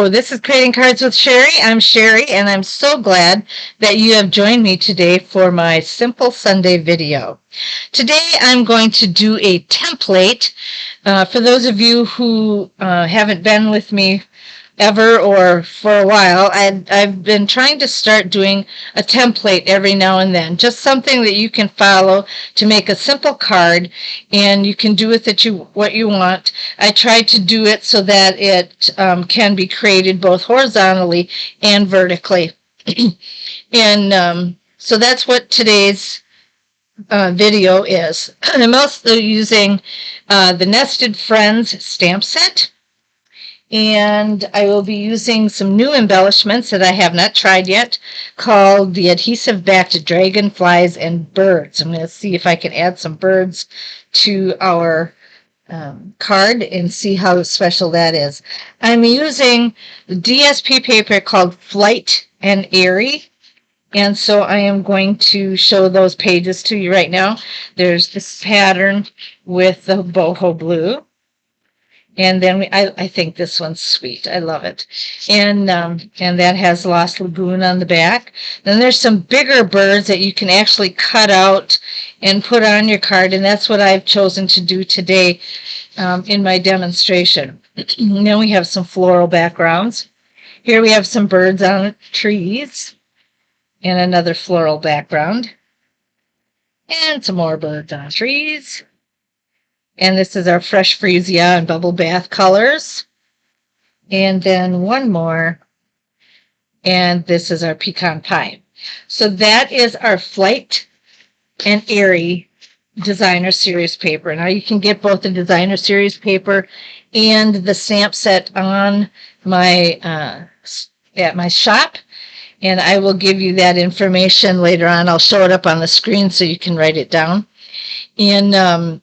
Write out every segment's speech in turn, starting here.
Hello, this is Creating Cards with Sherry. I'm Sherry, and I'm so glad that you have joined me today for my Simple Sunday video. Today I'm going to do a template. For those of you who haven't been with me ever or for a while, I've been trying to start doing a template every now and then, just something that you can follow to make a simple card, and you can do with it what you want. I tried to do it so that it can be created both horizontally and vertically. And so that's what today's video is. I'm also using the Nested Friends stamp set. And I will be using some new embellishments that I have not tried yet, called the adhesive backed dragonflies and birds. I'm going to see if I can add some birds to our card and see how special that is. I'm using the DSP paper called Flight and Airy. And so I am going to show those pages to you right now. There's this pattern with the boho blue. And then I think this one's sweet. I love it. And that has Lost Lagoon on the back. Then there's some bigger birds that you can actually cut out and put on your card. And that's what I've chosen to do today in my demonstration. And then we have some floral backgrounds. Here we have some birds on trees and another floral background. And some more birds on trees. And this is our Fresh Freesia and Bubble Bath colors. And then one more. And this is our Pecan Pie. So that is our Flight and Airy Designer Series paper. Now you can get both the Designer Series paper and the stamp set on my at my shop. And I will give you that information later on. I'll show it up on the screen so you can write it down. And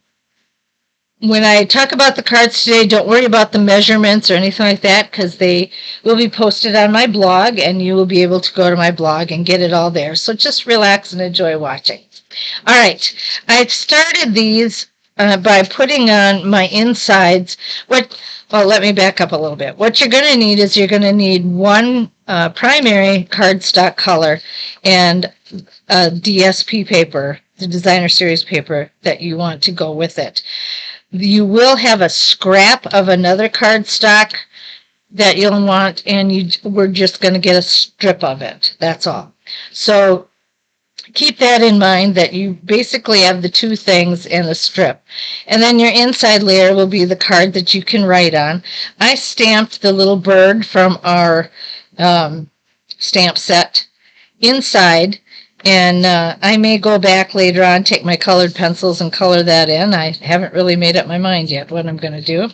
when I talk about the cards today, don't worry about the measurements or anything like that, because they will be posted on my blog, and you will be able to go to my blog and get it all there. So just relax and enjoy watching. All right, I started these by putting on my insides. Well, let me back up a little bit. What you're going to need is you're going to need one primary cardstock color and a DSP paper, the Designer Series paper that you want to go with it. You will have a scrap of another cardstock that you'll want, and we're just going to get a strip of it. That's all. So keep that in mind, that you basically have the two things and the strip. And then your inside layer will be the card that you can write on. I stamped the little bird from our stamp set inside. And I may go back later on, take my colored pencils and color that in. I haven't really made up my mind yet what I'm going to do.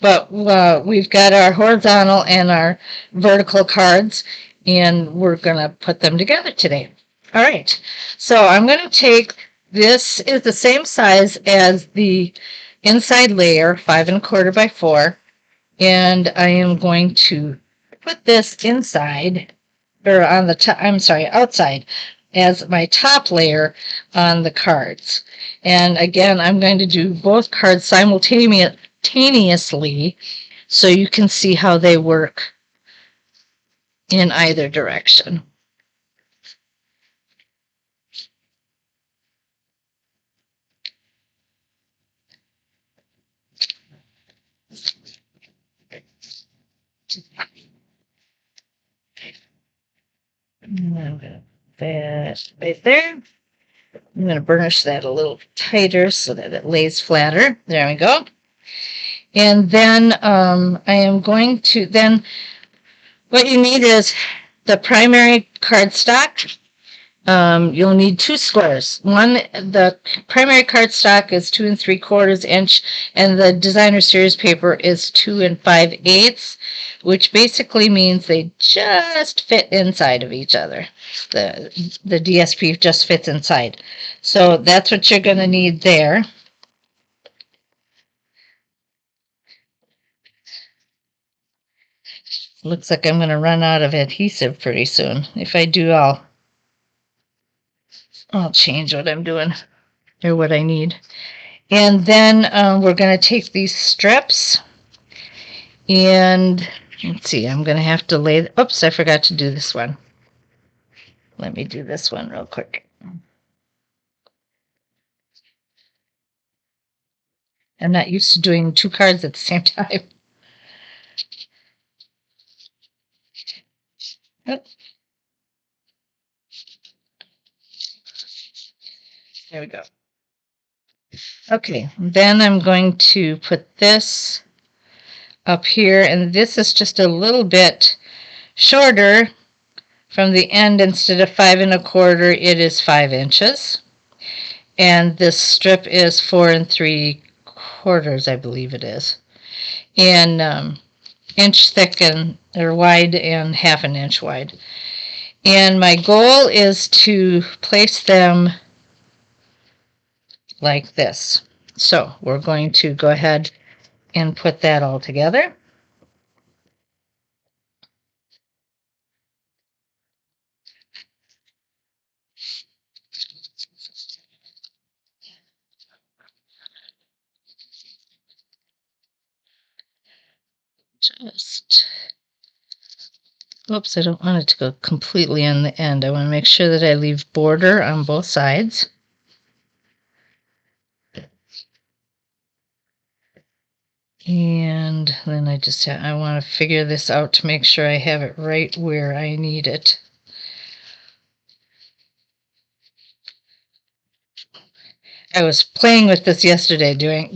But we've got our horizontal and our vertical cards, and we're going to put them together today. All right. So I'm going to take, this is the same size as the inside layer, 5 1/4 by 4. And I am going to put this inside, or on the top, I'm sorry, outside, as my top layer on the cards. And again, I'm going to do both cards simultaneously so you can see how they work in either direction. And I'm going to that right there. I'm going to burnish that a little tighter so that it lays flatter. There we go. And then I am going to, then what you need is the primary cardstock. You'll need 2 squares. One, the primary cardstock is 2 3/4 inch, and the Designer Series paper is 2 5/8, which basically means they just fit inside of each other. The DSP just fits inside. So that's what you're going to need there. Looks like I'm going to run out of adhesive pretty soon. If I do, I'll change what I'm doing or what I need. And then we're going to take these strips and Let's see, I'm going to have to lay, oops, I forgot to do this one. Let me do this one real quick. I'm not used to doing 2 cards at the same time. Oop. There we go. Okay, then I'm going to put this up here, and this is just a little bit shorter from the end. Instead of 5 1/4, it is 5 inches. And this strip is 4 3/4, I believe it is. And inch thick and or wide and 1/2 inch wide. And my goal is to place them like this. So we're going to go ahead and put that all together. Just, oops, I don't want it to go completely on the end. I want to make sure that I leave border on both sides. And then I want to figure this out to make sure I have it right where I need it. I was playing with this yesterday, do I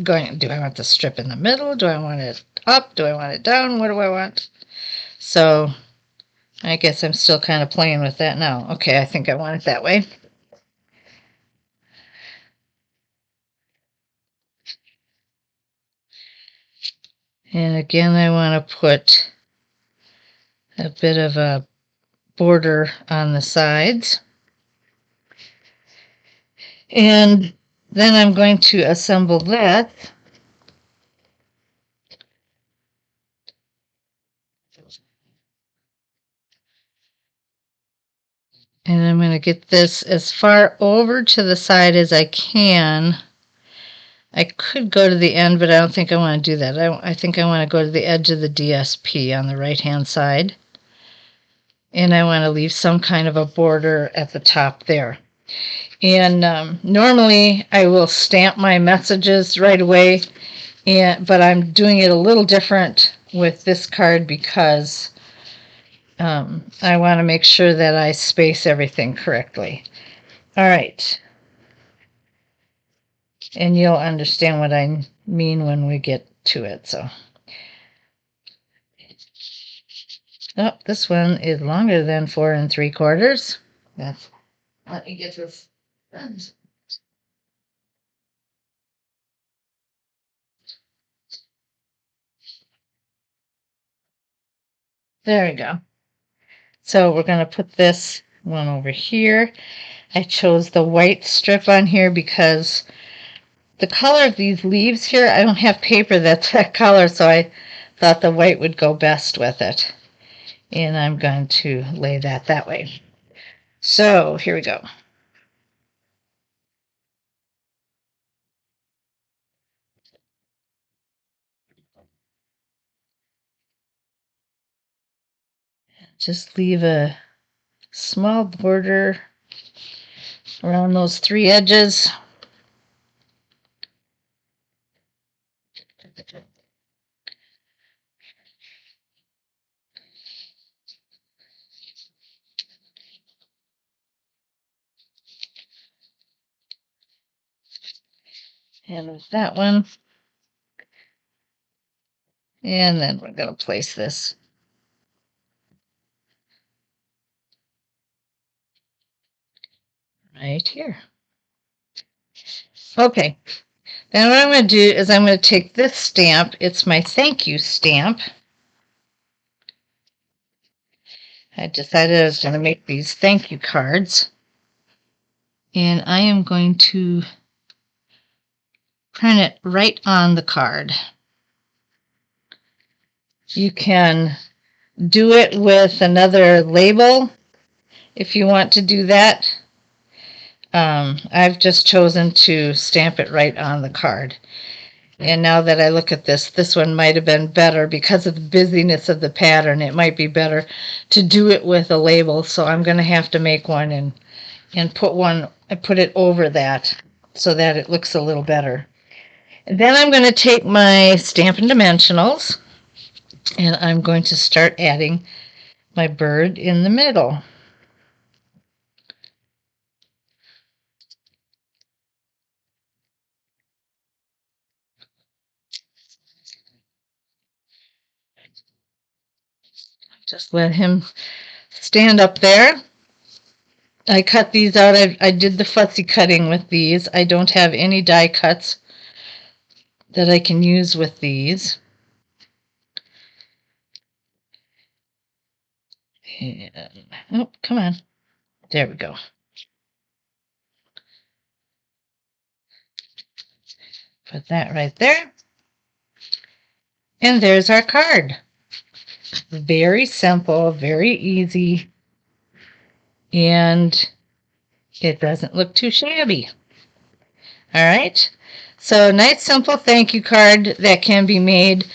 want the strip in the middle? Do I want it up? Do I want it down? What do I want? So I guess I'm still kind of playing with that now. Okay, I think I want it that way. And again, I want to put a bit of a border on the sides. And then I'm going to assemble that. And I'm going to get this as far over to the side as I can. I could go to the end, but I don't think I want to do that. I think I want to go to the edge of the DSP on the right-hand side. And I want to leave some kind of a border at the top there. And normally I will stamp my messages right away, but I'm doing it a little different with this card because I want to make sure that I space everything correctly. All right. And you'll understand what I mean when we get to it. So, oh, this one is longer than 4 3/4. That's, let me get this. There we go. So we're going to put this one over here. I chose the white strip on here because the color of these leaves here, I don't have paper that's that color, so I thought the white would go best with it. And I'm going to lay that way. So here we go. Just leave a small border around those 3 edges. And with that one. And then we're going to place this right here. Okay. Then what I'm going to do is I'm going to take this stamp. It's my thank you stamp. I decided I was going to make these thank you cards. And I am going to print it right on the card. You can do it with another label if you want to do that. I've just chosen to stamp it right on the card. And now that I look at this one might have been better because of the busyness of the pattern. It might be better to do it with a label. So I'm going to have to make one and put it over that so that it looks a little better. And then I'm going to take my Stampin' Dimensionals and I'm going to start adding my bird in the middle. Just let him stand up there. I cut these out. I did the fussy cutting with these. I don't have any die cuts that I can use with these. And, oh, come on. There we go. Put that right there. And there's our card. Very simple, very easy, and it doesn't look too shabby. All right. So nice, simple thank you card that can be made.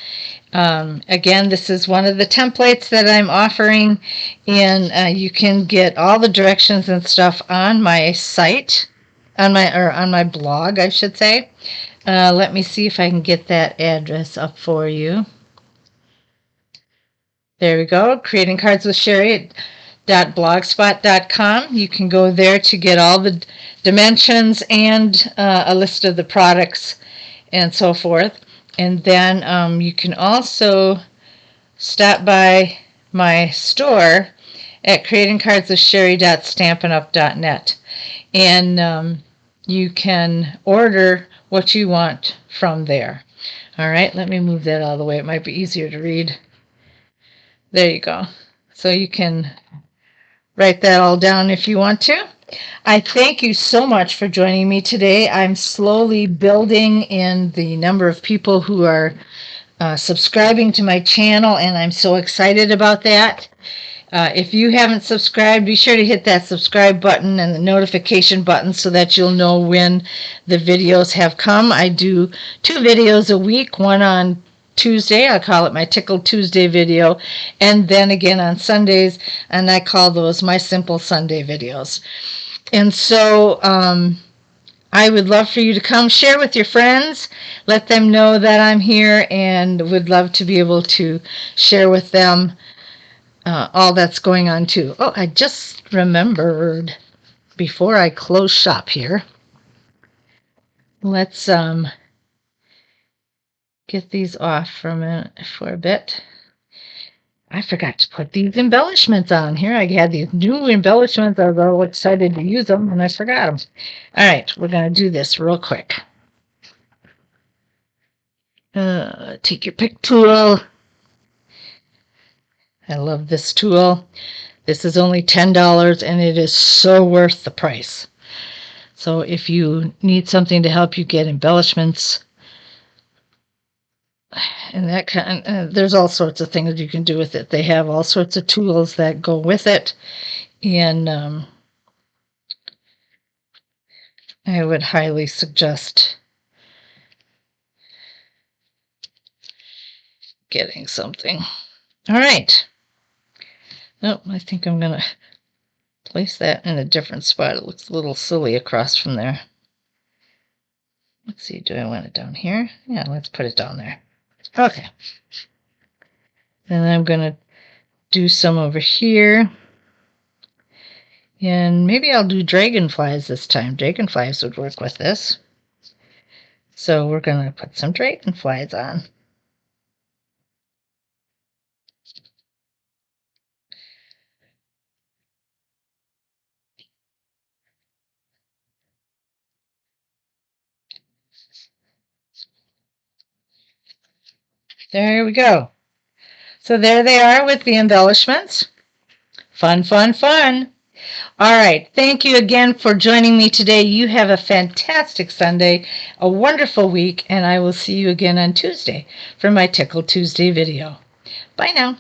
Again, this is one of the templates that I'm offering, and you can get all the directions and stuff on my site, on my blog, I should say. Let me see if I can get that address up for you. There we go, creatingcardswithsherry.blogspot.com. You can go there to get all the dimensions and a list of the products and so forth. And then you can also stop by my store at creatingcardswithsherry.stampinup.net. And you can order what you want from there. All right, let me move that out of the way. It might be easier to read. There you go. So you can write that all down if you want to. I thank you so much for joining me today. I'm slowly building in the number of people who are subscribing to my channel, and I'm so excited about that. If you haven't subscribed, be sure to hit that subscribe button and the notification button so that you'll know when the videos have come. I do 2 videos a week, one on Tuesday, I call it my Tickle Tuesday video, and then again on Sundays, and I call those my Simple Sunday videos. And so I would love for you to come share with your friends, let them know that I'm here, and would love to be able to share with them all that's going on too. Oh, I just remembered before I close shop here, let's get these off for a bit. I forgot to put these embellishments on here. I had these new embellishments. I was all excited to use them, and I forgot them. All right, we're going to do this real quick. Take your pick tool. I love this tool. This is only $10, and it is so worth the price. So if you need something to help you get embellishments, and that kind, there's all sorts of things you can do with it. They have all sorts of tools that go with it, and I would highly suggest getting something. All right. Oh, I think I'm going to place that in a different spot. It looks a little silly across from there. Let's see, do I want it down here? Yeah, let's put it down there. Okay. Then I'm going to do some over here. And maybe I'll do dragonflies this time. Dragonflies would work with this. So we're going to put some dragonflies on. There we go. So there they are with the embellishments. Fun, fun, fun. All right. Thank you again for joining me today. You have a fantastic Sunday, a wonderful week, and I will see you again on Tuesday for my Tickle Tuesday video. Bye now.